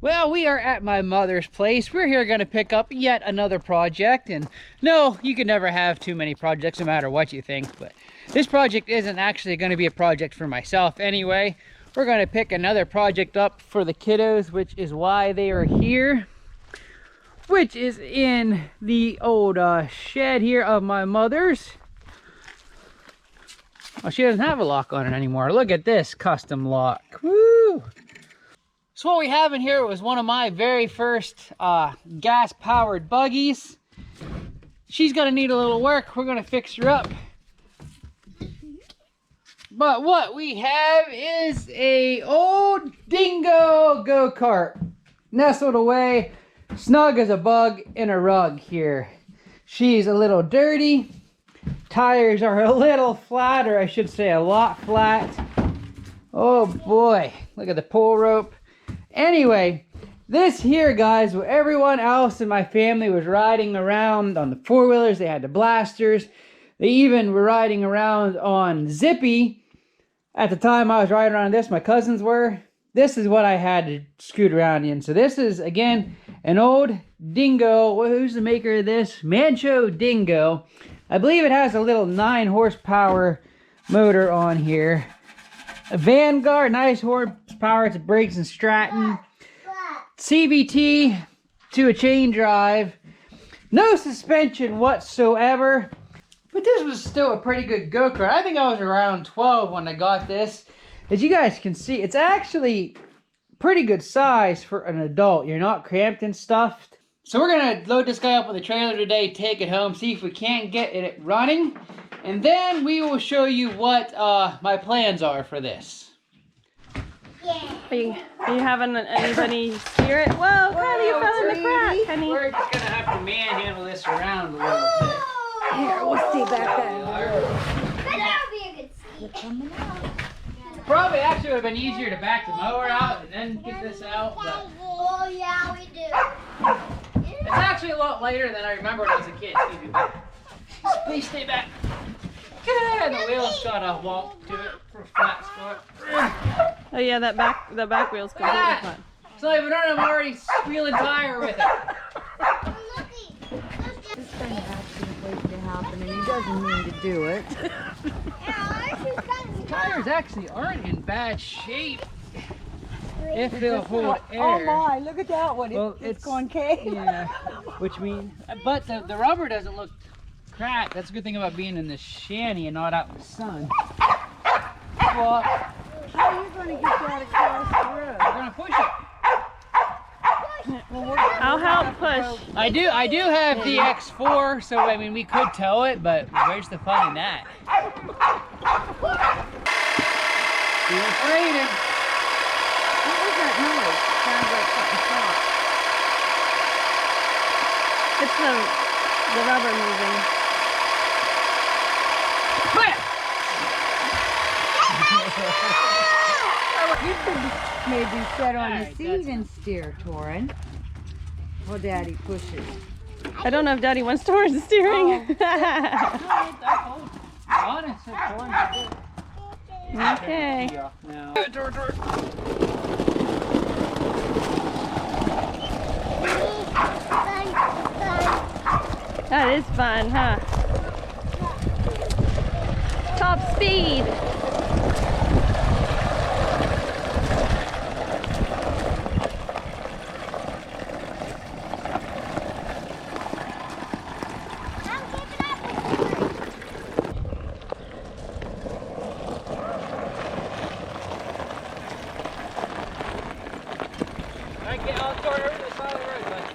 Well, we are at my mother's place. We're here going to pick up yet another project. And no, you can never have too many projects no matter what you think. But this project isn't actually going to be a project for myself anyway. We're going to pick another project up for the kiddos, which is why they are here. Which is in the old shed here of my mother's. Well, she doesn't have a lock on it anymore. Look at this custom lock. Woo! So what we have in here was one of my very first gas-powered buggies. She's gonna need a little work. We're gonna fix her up. But what we have is a old Dingo go-kart. Nestled away, snug as a bug in a rug here. She's a little dirty. Tires are a little flat, or I should say a lot flat. Oh boy, look at the pull rope. Anyway, this here, guys, where everyone else in my family was riding around on the four-wheelers. They had the blasters. They even were riding around on Zippy. At the time I was riding around this, my cousins were. This is what I had to scoot around in. So this is, again, an old Dingo. Who's the maker of this? Manco Dingo. I believe it has a little 9 horsepower motor on here. A Vanguard, nice horsepower. It's brakes and Stratton. CVT to a chain drive. No suspension whatsoever. But this was still a pretty good go-kart. I think I was around 12 when I got this. As you guys can see, it's actually pretty good size for an adult. You're not cramped and stuffed. So we're gonna load this guy up with a trailer today, take it home, see if we can't get it running. And then we will show you what my plans are for this. Yeah. Are you having anybody steer it? Whoa, Kylie, you fell in the crack, honey. We're just gonna have to manhandle this around a little bit. Here, we'll stay back there. That'll be a good seat. Probably actually would have been easier to back the mower out and then get this out, but Oh yeah, we do. it's actually a lot lighter than I remembered as a kid. Please stay back. And the wheel's got a wonk to it for a flat spot. Oh yeah, the back wheel's completely flat. So if I don't, I'm already squealing tire with it. This kind of accident waiting to happen, and he doesn't mean to do it. The tires actually aren't in bad shape if they'll hold air. Oh my, look at that one. Well, it's concave. Yeah, which means, but the rubber doesn't look cracked. That's a good thing about being in the shanty and not out in the sun. Well, How are you going to get that across the road? we're gonna push it. I'll help push. I do have the X4, so I mean we could tow it, but where's the fun in that? It's raining. What was that noise? Sounds like something soft. It's the rubber moving. You could maybe sit on the Alright, seat and steer, Torin. While Daddy pushes. I don't know if Daddy wants to hold the steering. Okay. That is fun, huh? Top speed.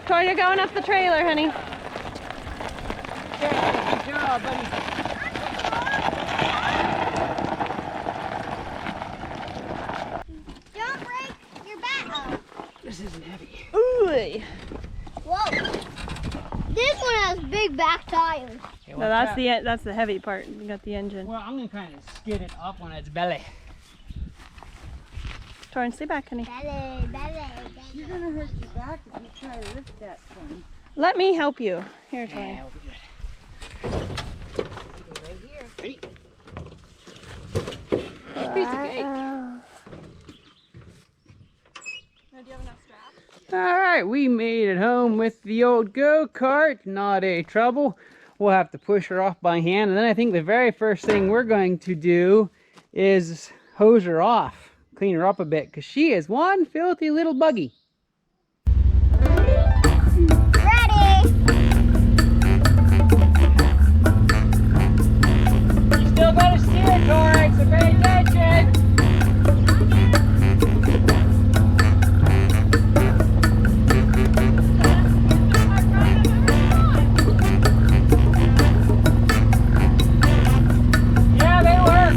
Tori, you're going up the trailer, honey. Yeah, good job, buddy. Don't break your back. Oh. This isn't heavy. Ooh. Whoa. This one has big back tires. Okay, No, that's the heavy part. You got the engine. Well, I'm gonna kind of skid it up on its belly. Torrin, stay back, honey. Belly, belly, You're going to hurt your back if you try to lift that thing. Let me help you. Here, Torrin. Yeah, we'll be good. Right here. Ready? Piece of cake. Now, you have enough straps? All right, we made it home with the old go-kart. Not a trouble. We'll have to push her off by hand. And then I think the very first thing we're going to do is hose her off. Clean her up a bit because she is one filthy little buggy. Ready? You still got to steer, Tori, so pay attention. Yeah, they work.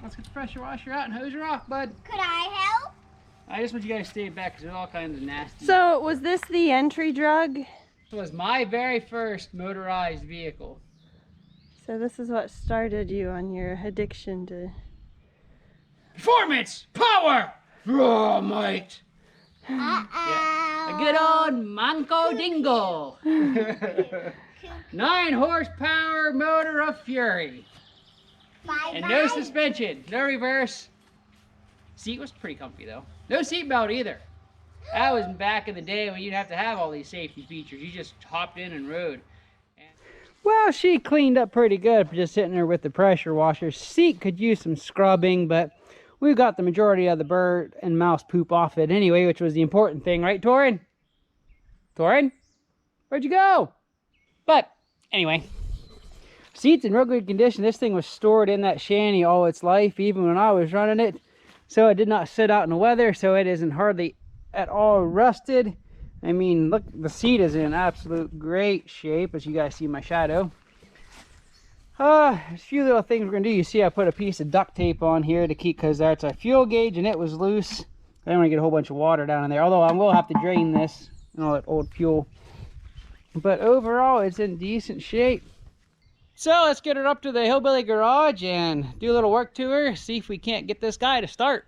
Let's get the pressure washer out and hose her off, bud. Could I help? I just want you guys to stay back because there's all kinds of nasty. So was this the entry drug? This was my very first motorized vehicle. So this is what started you on your addiction to... Performance! Power! Raw might! Uh-oh. A good old Manco Dingo! 9 horsepower motor of fury. Bye-bye. And no suspension, no reverse. Seat was pretty comfy though. No seatbelt either. That was back in the day when you'd have to have all these safety features. You just hopped in and rode. Well, she cleaned up pretty good for just sitting there with the pressure washer. Seat could use some scrubbing, but we got the majority of the bird and mouse poop off it anyway, which was the important thing, right, Torin? Torin? Where'd you go? But anyway, seat's in real good condition. This thing was stored in that shanty all its life, even when I was running it. So it did not sit out in the weather, so it isn't hardly at all rusted. I mean, look, the seat is in absolute great shape, as you guys see my shadow. A few little things we're gonna do. You see I put a piece of duct tape on here to keep, because that's a fuel gauge and it was loose. I don't want to get a whole bunch of water down in there, although I will have to drain this and all that old fuel. But overall, it's in decent shape. So let's get her up to the hillbilly garage and do a little work to her, see if we can't get this guy to start.